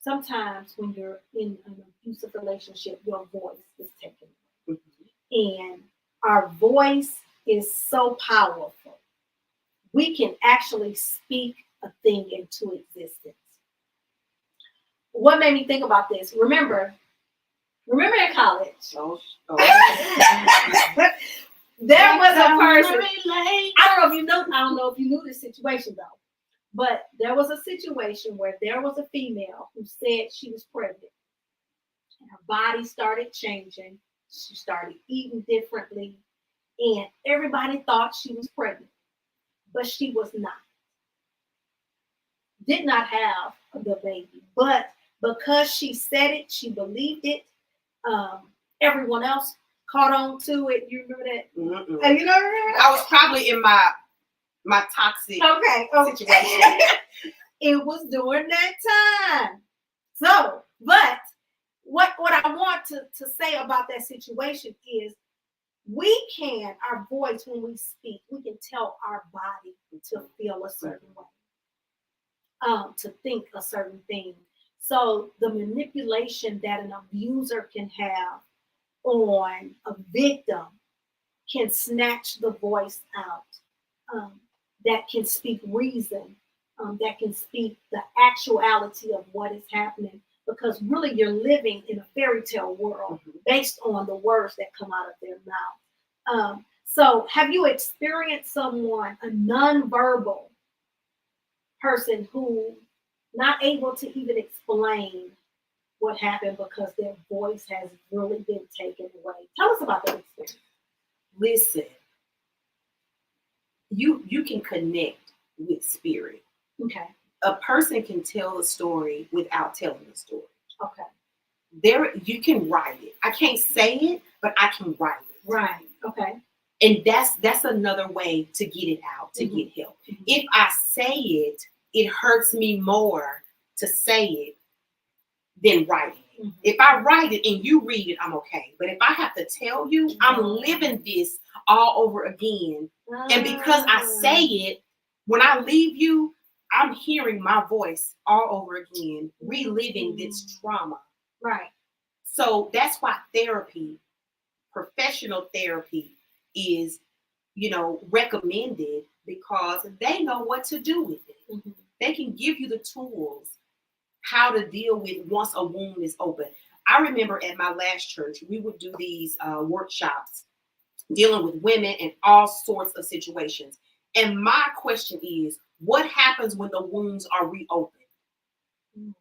Sometimes when you're in an abusive relationship, your voice is taken away. Mm-hmm. And our voice is so powerful. We can actually speak a thing into existence. What made me think about this? Remember in college? Oh. There was a person. I don't know if you knew this situation though. But there was a situation where there was a female who said she was pregnant. And her body started changing. She started eating differently. And everybody thought she was pregnant. But she was not. Did not have the baby. But because she said it, she believed it. Everyone else caught on to it. You remember that? Mm-mm. You know that? I was probably in my toxic situation. It was during that time. So, but what I want to say about that situation is our voice, when we speak, we can tell our body to feel a certain way, to think a certain thing. So the manipulation that an abuser can have on a victim can snatch the voice out. That can speak reason, that can speak the actuality of what is happening, because really you're living in a fairy tale world based on the words that come out of their mouth. So have you experienced someone, a nonverbal person who not able to even explain what happened because their voice has really been taken away? Tell us about that experience. Listen. You can connect with spirit. Okay. A person can tell a story without telling a story. Okay. You can write it. I can't say it, but I can write it. Right. Okay. And that's another way to get it out, to get help. Mm-hmm. If I say it, it hurts me more to say it than writing it. Mm-hmm. If I write it and you read it, I'm okay. But if I have to tell you, I'm living this all over again. And because I say it, when I leave you, I'm hearing my voice all over again, reliving this trauma. Right. So that's why therapy, professional therapy, is, recommended, because they know what to do with it. Mm-hmm. They can give you the tools how to deal with once a wound is open. I remember at my last church, we would do these workshops dealing with women in all sorts of situations. And my question is, what happens when the wounds are reopened? Mm-hmm.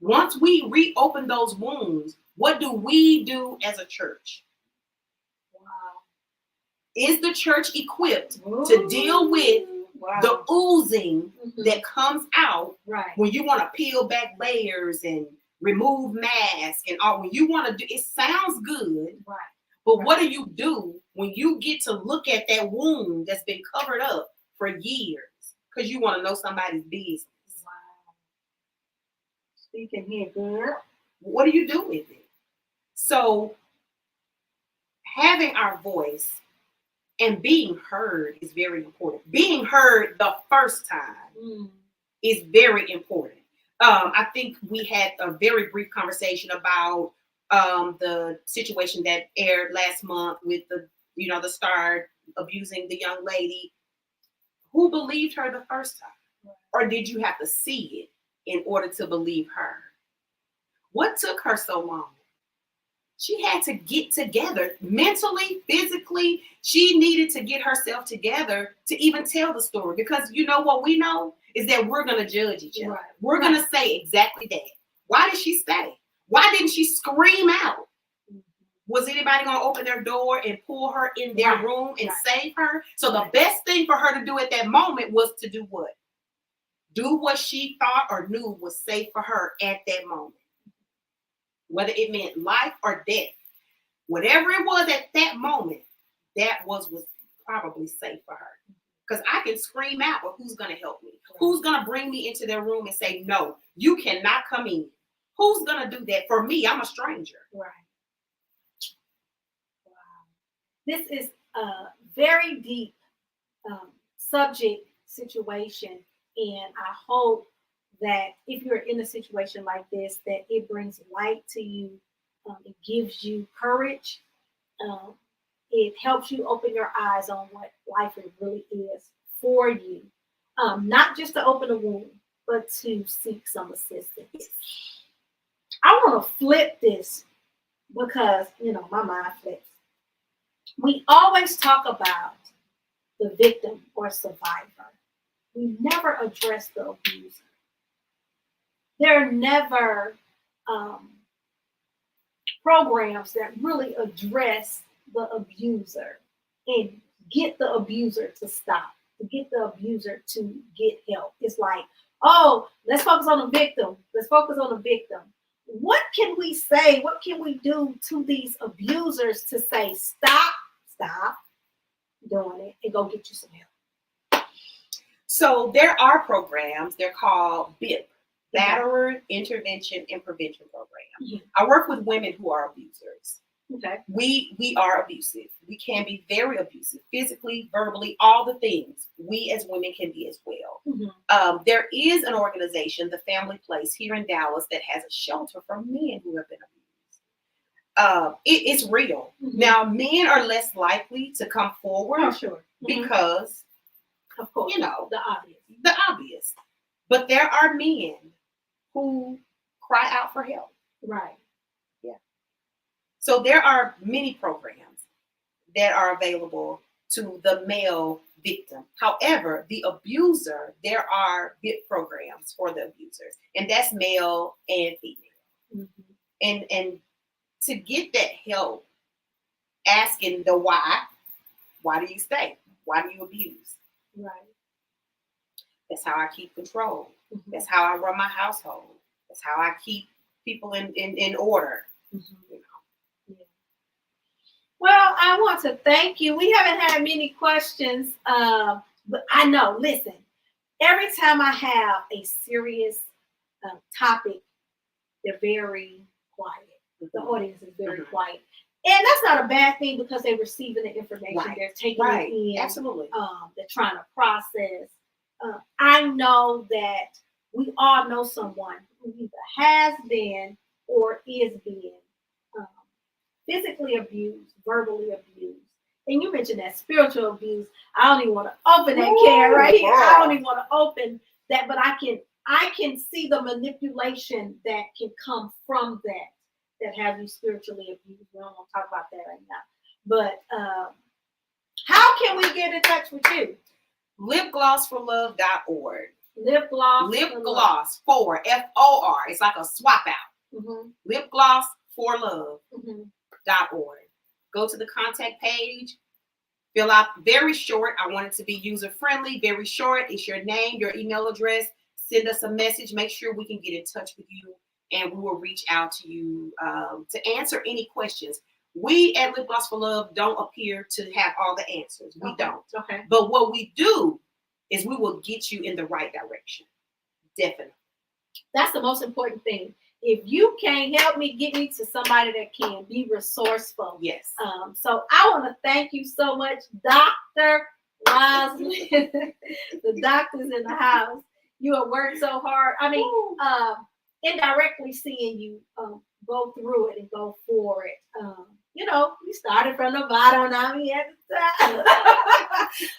Once we reopen those wounds, what do we do as a church? Wow. Is the church equipped to deal with the oozing that comes out when you want to peel back layers and remove masks and all? When you want to do, it sounds good, but what do you do when you get to look at that wound that's been covered up for years because you want to know somebody's business? Speaking here, girl. What do you do with it? So having our voice and being heard is very important. Being heard the first time is very important. I think we had a very brief conversation about the situation that aired last month with the star abusing the young lady. Who believed her the first time? Or did you have to see it in order to believe her? What took her so long? She had to get together mentally, physically. She needed to get herself together to even tell the story, because you know what we know is that we're going to judge each other. We're going to say exactly that. Why did she stay? Why didn't she scream out? Was anybody going to open their door and pull her in their room and save her? So the best thing for her to do at that moment was to do what? Do what she thought or knew was safe for her at that moment. Whether it meant life or death. Whatever it was at that moment, that was probably safe for her. Because I can scream out, but who's going to help me? Who's going to bring me into their room and say, no, you cannot come in? Who's going to do that for me? I'm a stranger. Right. Wow. This is a very deep subject situation, and I hope that if you're in a situation like this, that it brings light to you. It gives you courage. It helps you open your eyes on what life really is for you. Not just to open a wound, but to seek some assistance. I want to flip this because, my mind flips. We always talk about the victim or survivor. We never address the abuser. There are never programs that really address the abuser and get the abuser to stop, to get the abuser to get help. It's like, oh, let's focus on the victim. Let's focus on the victim. What can we say? What can we do to these abusers to say, stop doing it and go get you some help? So there are programs. They're called BIP. Batterer Intervention and Prevention Program. I work with women who are abusers. Okay. We are abusive. We can be very abusive, physically, verbally, all the things. We as women can be as well. There is an organization, the Family Place here in Dallas, that has a shelter for men who have been abused. It's real. Now, men are less likely to come forward because, of course, the obvious. But there are men who cry out for help. Right. Yeah. So there are many programs that are available to the male victim. However, the abuser, there are BIP programs for the abusers, and that's male and female. And to get that help, asking the why do you stay? Why do you abuse? Right. That's how I keep control. That's how I run my household. That's how I keep people in order. Well, I want to thank you. We haven't had many questions, but I know, listen, every time I have a serious topic, they're very quiet. The audience is very quiet. And that's not a bad thing because they're receiving the information. They're taking it in. Absolutely. They're trying to process. I know that we all know someone who either has been or is being physically abused, verbally abused. And you mentioned that spiritual abuse. I don't even want to open that can right here. I don't even want to open that, but I can see the manipulation that can come from that have you spiritually abused. We don't want to talk about that right now. But how can we get in touch with you? Lipglossforlove.org. Lip gloss for FOR. It's like a swap out. Lipglossforlove.org. Go to the contact page, Fill out very short. I want it to be user friendly, very short. It's your name, your email address. Send us a message. Make sure we can get in touch with you, and we will reach out to you to answer any questions. We at Lip Gloss for Love don't appear to have all the answers. We don't. Okay. But what we do is we will get you in the right direction. Definitely. That's the most important thing. If you can't help me, get me to somebody that can be resourceful. Yes. So I want to thank you so much, Dr. Roslyn. The doctor's in the house. You have worked so hard. I mean, indirectly seeing you go through it and go for it. You know, we started from the bottom, now we at the top.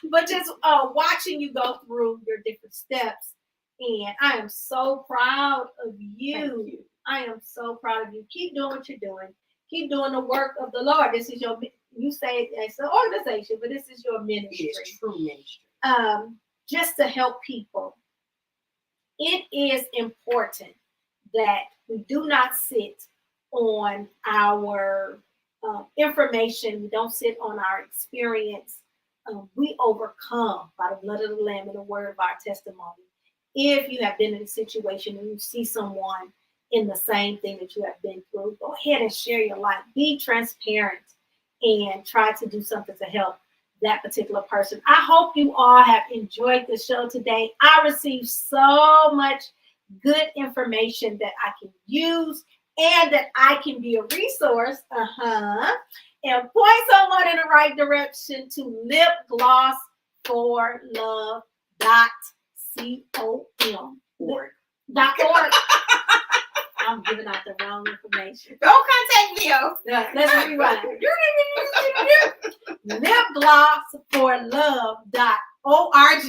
But just watching you go through your different steps. And I am so proud of you. I am so proud of you. Keep doing what you're doing. Keep doing the work of the Lord. This is your, you say it's an organization, but this is your ministry. It is true ministry. Just to help people. It is important that we do not sit on our information. We don't sit on our experience. We overcome by the blood of the Lamb and the word of our testimony. If you have been in a situation and you see someone in the same thing that you have been through, go ahead and share your life. Be transparent and try to do something to help that particular person. I hope you all have enjoyed the show today. I received so much good information that I can use and that I can be a resource. And point someone in the right direction to lipglossforlove.com. I'm giving out the wrong information. Don't contact me. No, let's rewind. lipglossforlove.org.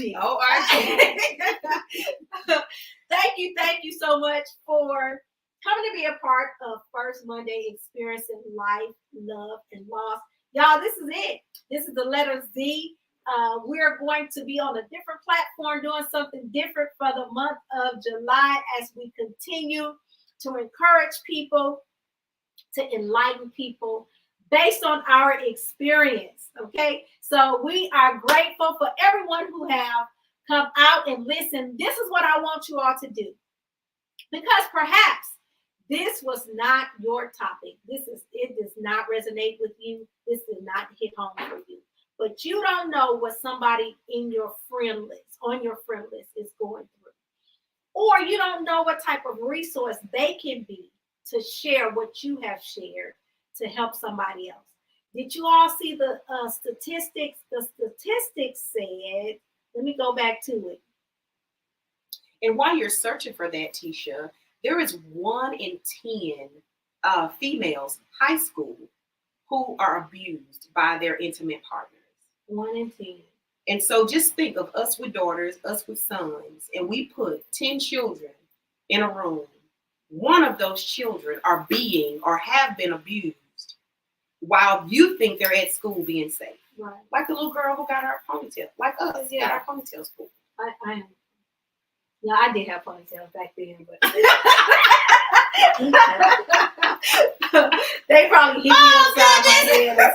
Thank you so much for coming to be a part of First Monday Experiencing Life, Love, and Loss. Y'all, this is it. This is the letter Z. We're going to be on a different platform doing something different for the month of July as we continue to encourage people, to enlighten people based on our experience. Okay, so we are grateful for everyone who have come out and listened. This is what I want you all to do, because perhaps this was not your topic. It does not resonate with you. This did not hit home for you. But you don't know what somebody in your friend list, on your friend list, is going through. Or you don't know what type of resource they can be to share what you have shared to help somebody else. Did you all see the statistics? The statistics said, let me go back to it. And while you're searching for that, Tisha, there is 1 in 10 females, high school, who are abused by their intimate partners. 1 in 10. And so just think of us with daughters, us with sons, and we put 10 children in a room. One of those children are being or have been abused while you think they're at school being safe. Right. Like the little girl who got our ponytail, like us, got our ponytails pulled. I did have ponytails back then, but they probably hit me upside my head or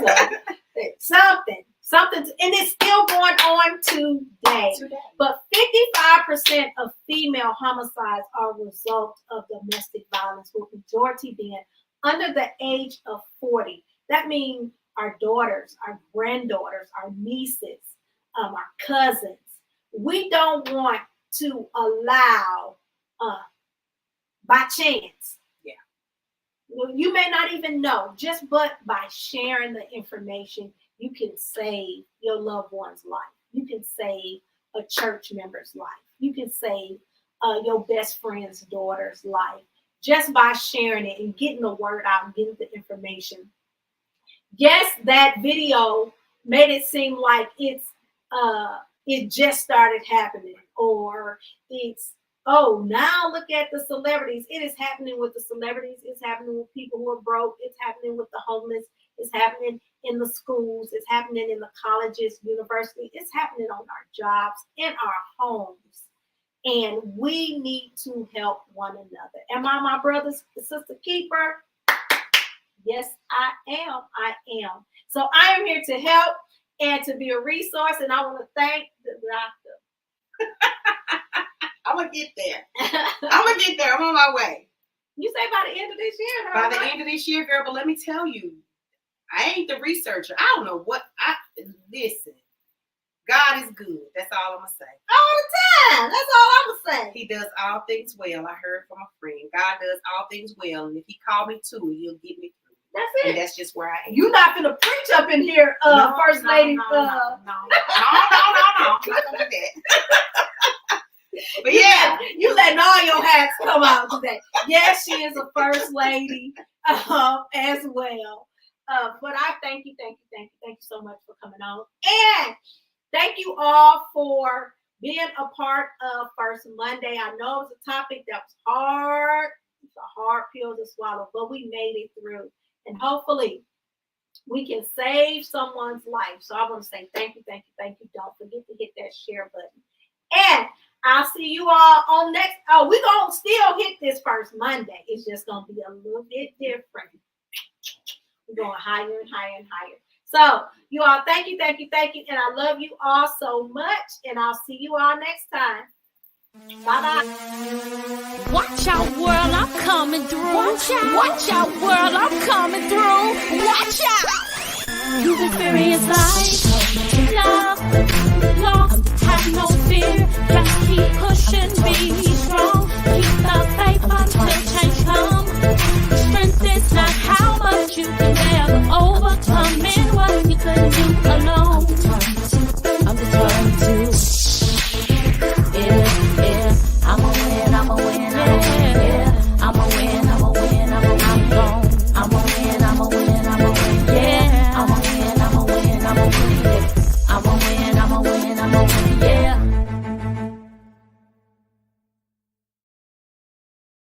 something. Something, and it's still going on today. But 55% of female homicides are a result of domestic violence, with majority being under the age of 40. That means our daughters, our granddaughters, our nieces, our cousins. We don't want to allow by chance. Yeah. You may not even know, but by sharing the information, you can save your loved one's life. You can save a church member's life. You can save your best friend's daughter's life just by sharing it and getting the word out and getting the information. Yes, that video made it seem like it just started happening, or now look at the celebrities. It is happening with the celebrities. It's happening with people who are broke. It's happening with the homeless. It's happening in the schools. It's happening in the colleges, universities. It's happening on our jobs, in our homes. And we need to help one another. Am I my brother's sister keeper? Yes, I am. So I am here to help. and to be a resource. And I want to thank the doctor. I'm gonna get there. I'm on my way. You say by the end of this year, By the end of this year, girl. But let me tell you, I ain't the researcher. I don't know what listen. God is good. That's all I'm gonna say. all the time. That's all I'm gonna say. He does all things well. I heard from a friend. God does all things well, and if He called me to it, He'll get me through. That's And it. that's just where I am. You're not gonna preach up in here, First Lady. No. I'm not gonna do that. But yeah, you letting all your hats come out today. Yes, she is a first lady as well. But I thank you so much for coming on. And thank you all for being a part of First Monday. I know it was a topic that was hard. It's a hard pill to swallow, but we made it through. And hopefully we can save someone's life. So I want to say thank you. Don't forget to hit that share button. And I'll see you all on next. Oh, we're going to still hit this First Monday. It's just going to be a little bit different. We're going higher and higher and higher. So you all, thank you. And I love you all so much. And I'll see you all next time. Bye-bye. Watch out, world, I'm coming through. Watch out, world, I'm coming through. Watch out. You've experienced life.